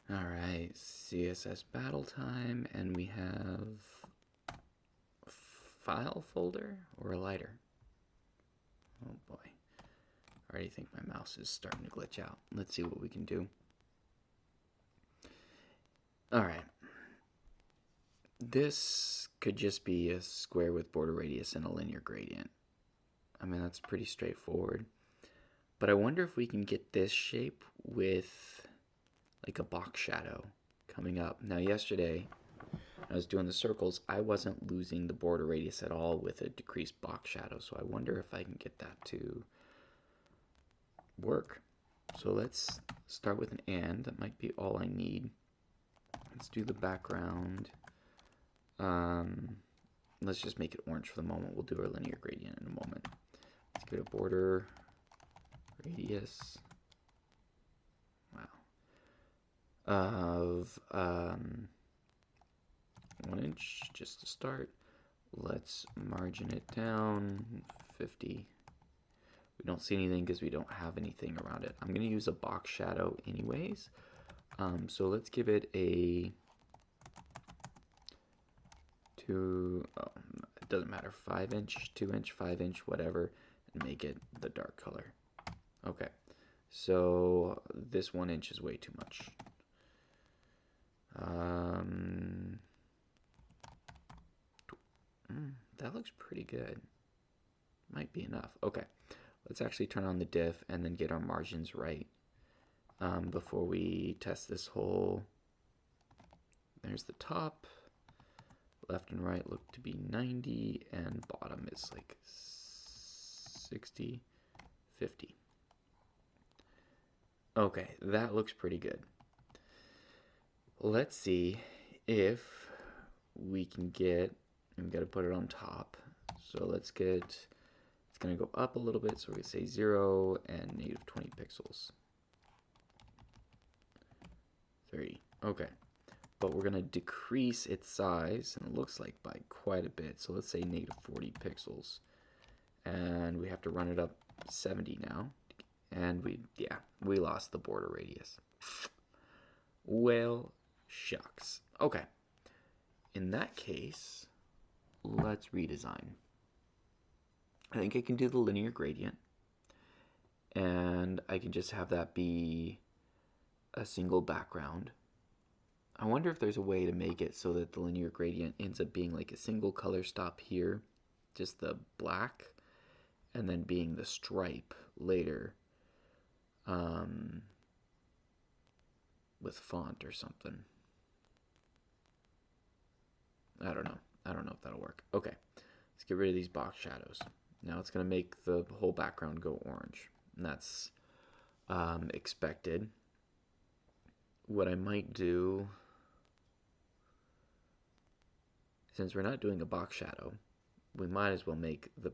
Alright, CSS battle time, and we have file folder or a lighter. Oh boy. I already think my mouse is starting to glitch out. Let's see what we can do. Alright. This could just be a square with border radius and a linear gradient. I mean, that's pretty straightforward. But I wonder if we can get this shape with like a box shadow coming up. Now yesterday, when I was doing the circles, I wasn't losing the border radius at all with a decreased box shadow. So I wonder if I can get that to work. So let's start with an and. That might be all I need. Let's do the background. Let's just make it orange for the moment. We'll do our linear gradient in a moment. Let's give it a border radius. Wow. Of 1 inch just to start. Let's margin it down 50. We don't see anything because we don't have anything around it. I'm going to use a box shadow anyways. So let's give it a it doesn't matter, 5 inch, 2 inch, 5 inch, whatever, and make it the dark color. Okay, so this 1 inch is way too much. That looks pretty good. Might be enough. Okay, let's actually turn on the diff and then get our margins right before we test this whole. There's the top. Left and right look to be 90, and bottom is like 60, 50. Okay, that looks pretty good. Let's see if we can get, we got to put it on top. So let's get, it's going to go up a little bit, so we say 0 and negative 20 pixels. 30. Okay. But we're going to decrease its size, and it looks like by quite a bit. So let's say negative 40 pixels. And we have to run it up 70 now. And we lost the border radius. Well, shucks. Okay. In that case, let's redesign. I think I can do the linear gradient. And I can just have that be a single background. I wonder if there's a way to make it so that the linear gradient ends up being like a single color stop here, just the black, and then being the stripe later with font or something. I don't know. I don't know if that'll work. Okay, let's get rid of these box shadows. Now it's going to make the whole background go orange, and that's expected. What I might do, since we're not doing a box shadow, we might as well make the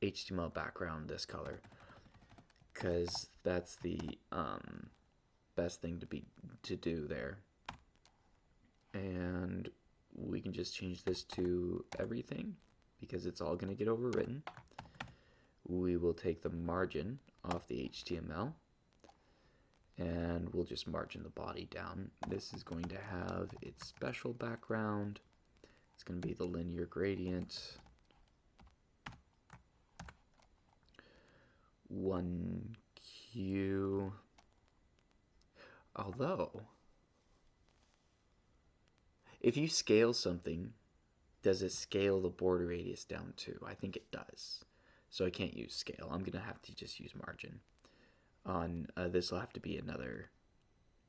HTML background this color, because that's the best thing to do there. And we can just change this to everything because it's all going to get overwritten. We will take the margin off the HTML and we'll just margin the body down. This is going to have its special background. It's going to be the linear gradient. 1Q. Although, if you scale something, does it scale the border radius down too? I think it does. So I can't use scale. I'm going to have to just use margin. On this will have to be another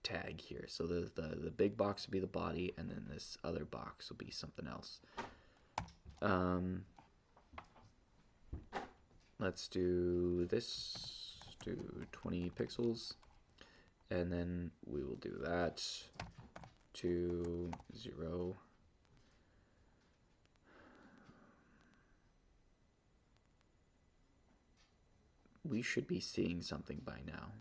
tag here. So the big box will be the body, and then this other box will be something else. Let's do this, do 20 pixels, and then we will do that to 0. We should be seeing something by now.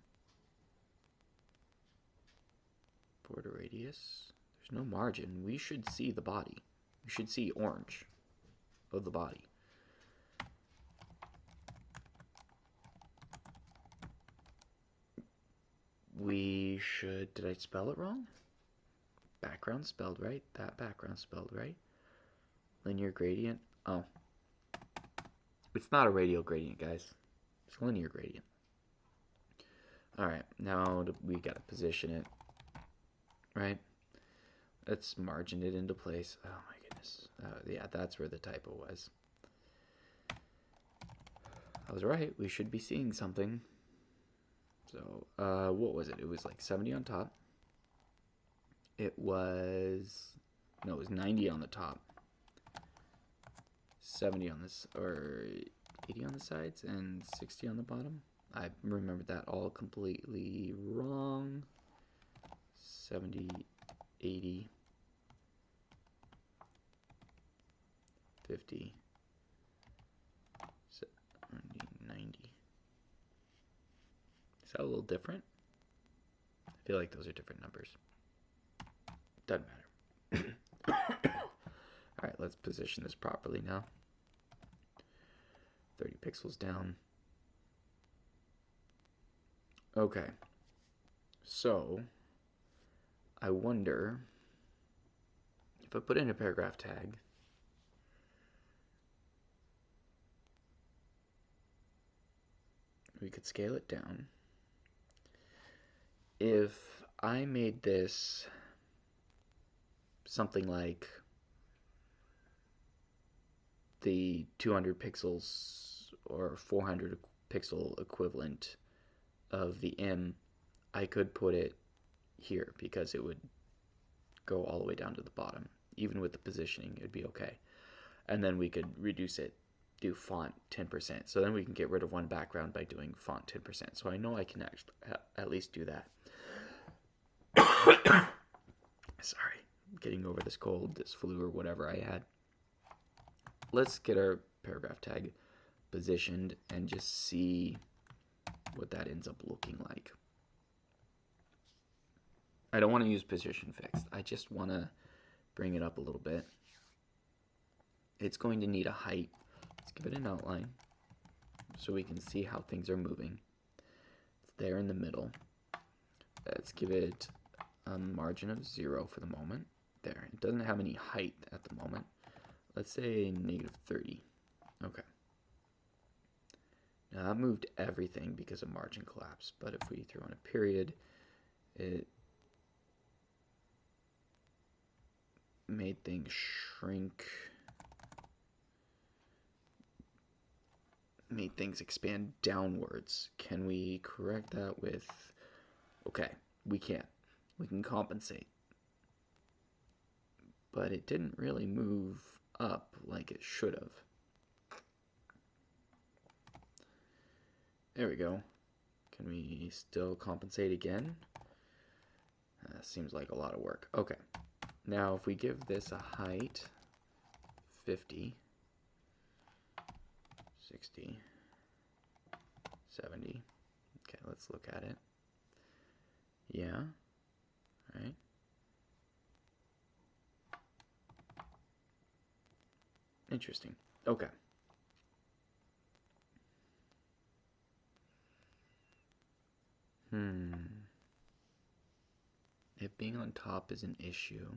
Border radius. There's no margin. We should see the body. We should see orange of the body. we should, did I spell it wrong? Background spelled right, that background spelled right. Linear gradient, oh. It's not a radial gradient, guys. It's a linear gradient. Alright, now we gotta position it, right? Let's margin it into place. Oh my goodness. Yeah, that's where the typo was. I was right. We should be seeing something. So, what was it? It was like 70 on top. It was, no, it was 90 on the top. 70 on this, or 80 on the sides, and 60 on the bottom. I remembered that all completely wrong. 70, 80, 50, 70, 90. Is that a little different? I feel like those are different numbers. Doesn't matter. Alright, let's position this properly now. 30 pixels down. Okay. So, I wonder if I put in a paragraph tag, we could scale it down. If I made this something like the 200 pixels or 400 pixel equivalent of the M, I could put it here because it would go all the way down to the bottom. Even with the positioning, it'd be okay. And then we could reduce it, do font 10%. So then we can get rid of one background by doing font 10%. So I know I can actually at least do that. Sorry, getting over this cold, this flu, or whatever I had. Let's get our paragraph tag positioned and just see what that ends up looking like. I don't want to use position fixed. I just want to bring it up a little bit. It's going to need a height. Let's give it an outline so we can see how things are moving. It's there in the middle. Let's give it a margin of 0 for the moment. There. It doesn't have any height at the moment. Let's say -30. Okay. Now that moved everything because of margin collapse, but if we throw in a period, it made things shrink, made things expand downwards. Can we correct that with, okay, we can. We can compensate. But it didn't really move up like it should have. There we go. Can we still compensate again? Seems like a lot of work. Okay. Now if we give this a height, 50, 60, 70. Okay, let's look at it. Yeah. Right. Interesting. Okay. It being on top is an issue.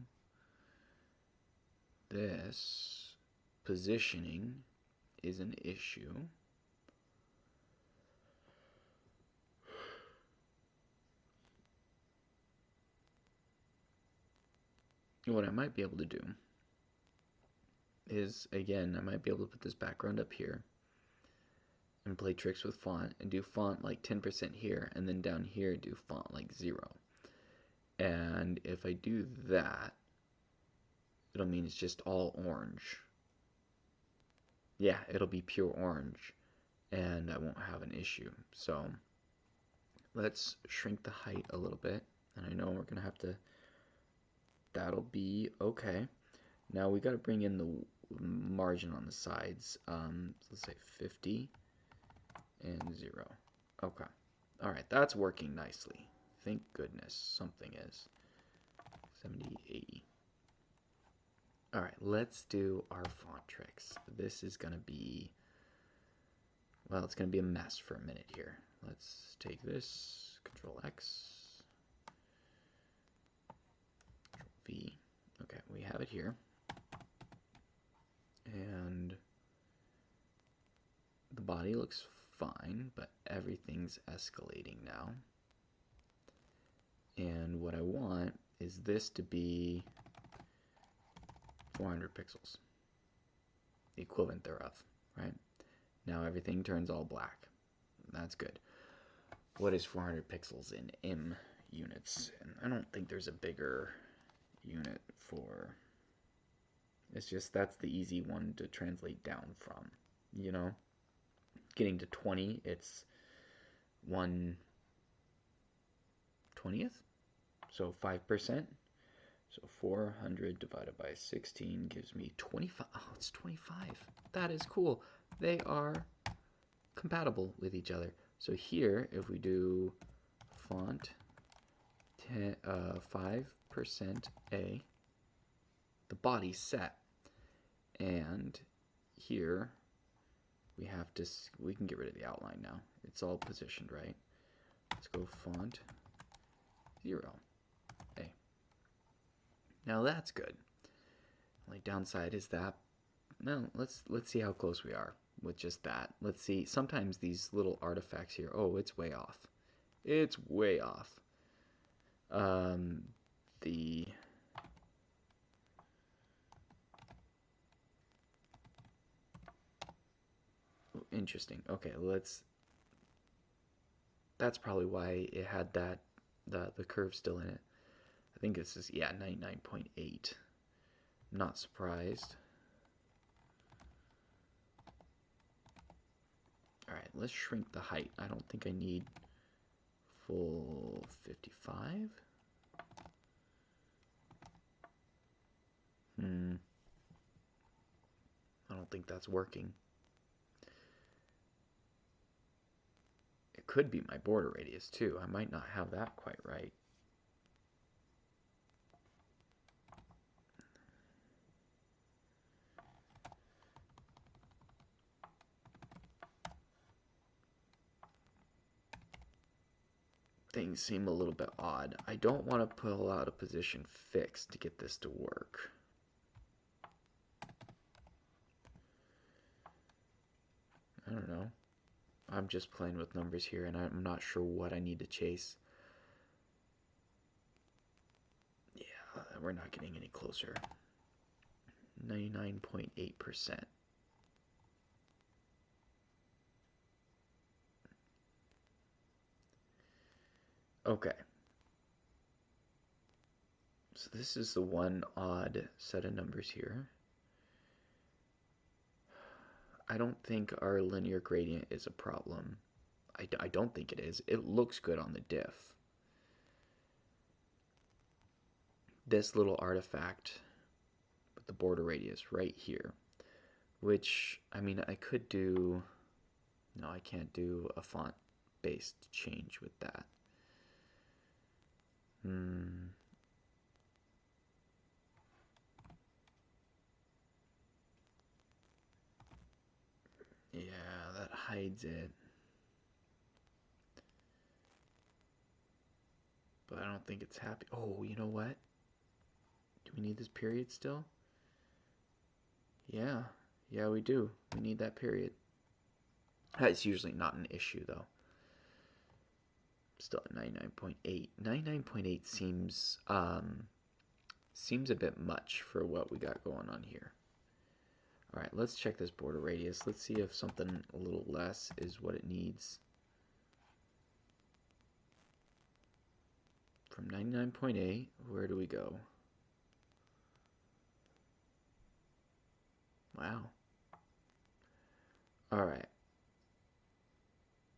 This positioning is an issue. What I might be able to do is, again, I might be able to put this background up here and play tricks with font and do font like 10% here, and then down here do font like 0. And if I do that, it'll mean it's just all orange. Yeah, it'll be pure orange, and I won't have an issue. So let's shrink the height a little bit, and I know we're gonna have to, that'll be okay. Now we got to bring in the margin on the sides. So let's say 50 and 0. Okay. All right, that's working nicely. Thank goodness something is. 70, 80. All right, let's do our font tricks. This is going to be, well, it's going to be a mess for a minute here. Let's take this, Control X, have it here. And the body looks fine, but everything's escalating now. And what I want is this to be 400 pixels, the equivalent thereof, right? Now everything turns all black. That's good. What is 400 pixels in M units? And I don't think there's a bigger unit for... It's just that's the easy one to translate down from, you know? Getting to 20, it's 1/20th? So 5%. So 400 divided by 16 gives me 25. Oh, it's 25. That is cool. They are compatible with each other. So here, if we do font 5% A, the body's set. And here, we can get rid of the outline now. It's all positioned, right? Let's go font 0. A. Now that's good. Only downside is that, well, let's see how close we are with just that. Let's see. Sometimes these little artifacts here, oh, it's way off. It's way off. Interesting. Okay, that's probably why it had that, the curve still in it. I think this is, yeah, 99.8. I'm not surprised. Alright, let's shrink the height. I don't think I need full 55. I don't think that's working. It could be my border radius too. I might not have that quite right. Things seem a little bit odd. I don't want to pull out a position fixed to get this to work. I don't know. I'm just playing with numbers here and I'm not sure what I need to chase. Yeah, we're not getting any closer. 99.8%. Okay. So this is the one odd set of numbers here. I don't think our linear gradient is a problem. I don't think it is. It looks good on the diff. This little artifact with the border radius right here, which, I mean, I could do... No, I can't do a font-based change with that. Yeah, that hides it. But I don't think it's happy. Oh, you know what? Do we need this period still? Yeah. Yeah, we do. We need that period. That's usually not an issue, though. Still at 99.8. 99.8 seems a bit much for what we got going on here. All right, let's check this border radius. Let's see if something a little less is what it needs. From 99.8, where do we go? Wow. All right.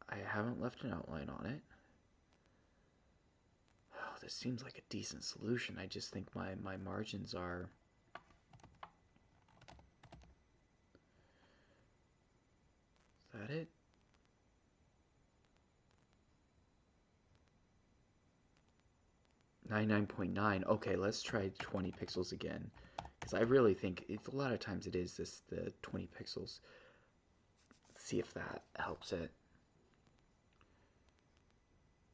I haven't left an outline on it. Oh, this seems like a decent solution. I just think my margins are... Is that it? .9. Okay, let's try 20 pixels again. Because I really think, a lot of times it is the 20 pixels. Let's see if that helps it.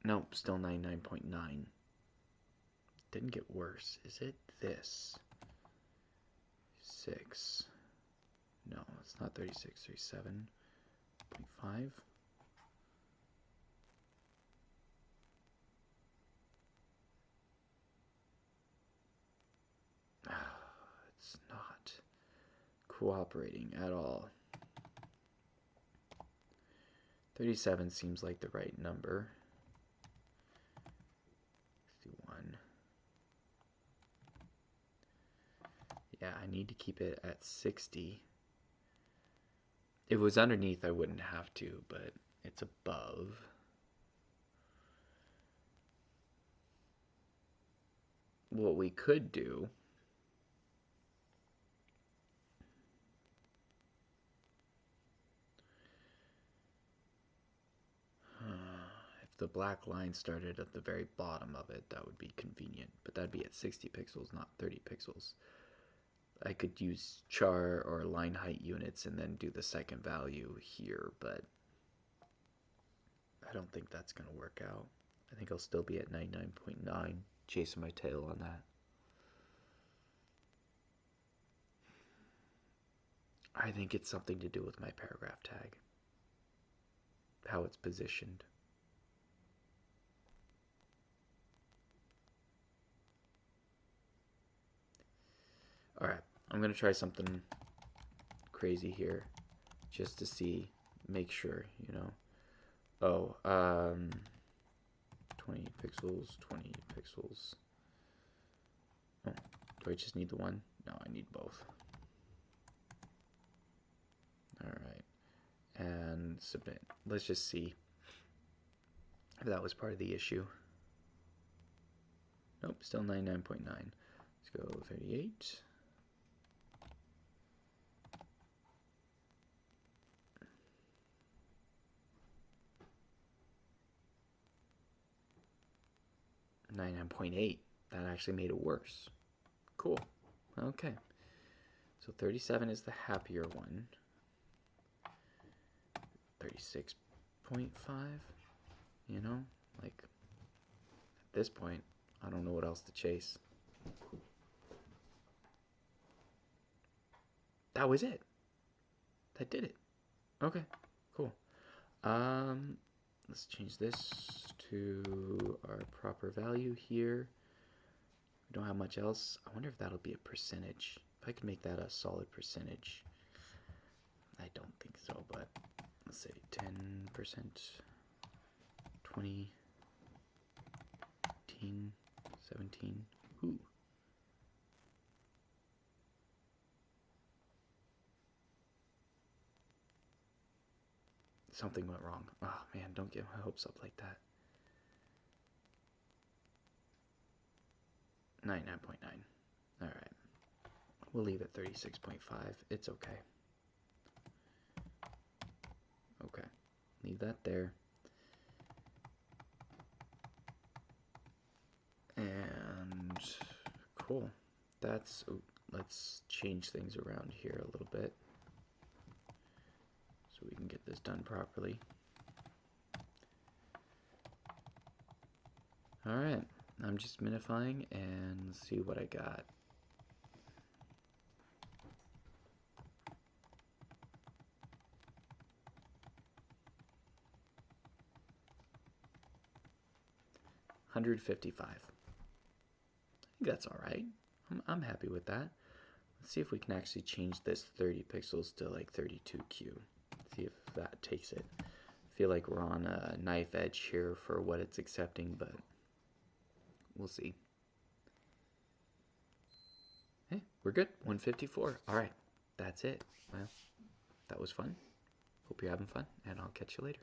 Nope, still 99.9. Didn't get worse. Is it this? 36. No, it's not 36, 37.5. It's not cooperating at all. 37 seems like the right number. 61. Yeah, I need to keep it at 60. If it was underneath, I wouldn't have to, but it's above. What we could do if the black line started at the very bottom of it, that would be convenient, but that'd be at 60 pixels, not 30 pixels. I could use char or line height units and then do the second value here, but I don't think that's going to work out. I think I'll still be at 99.9, chasing my tail on that. I think it's something to do with my paragraph tag, how it's positioned. Alright, I'm going to try something crazy here just to see, make sure, you know. Oh, 20 pixels, 20 pixels. Oh, do I just need the one? No, I need both. Alright, and submit. Let's just see if that was part of the issue. Nope, still 99.9. Let's go 38. .8. That actually made it worse. Cool. Okay. So 37 is the happier one. 36.5. You know, like at this point, I don't know what else to chase. That was it. That did it. Okay, cool. Let's change this to our proper value here. We don't have much else. I wonder if that'll be a percentage. If I could make that a solid percentage. I don't think so, but let's say 10%, 20, 18, 17. Ooh. Something went wrong. Oh man, don't get my hopes up like that. 99.9. Alright. We'll leave it 36.5. It's okay. Okay. Leave that there. And cool. That's, let's change things around here a little bit so we can get this done properly. Alright, I'm just minifying and see what I got. $155. I think that's alright. I'm happy with that. Let's see if we can actually change this 30 pixels to like 32Q. See if that takes it. I feel like we're on a knife edge here for what it's accepting, but we'll see. Hey, we're good. 154. Alright, that's it. Well, that was fun. Hope you're having fun, and I'll catch you later.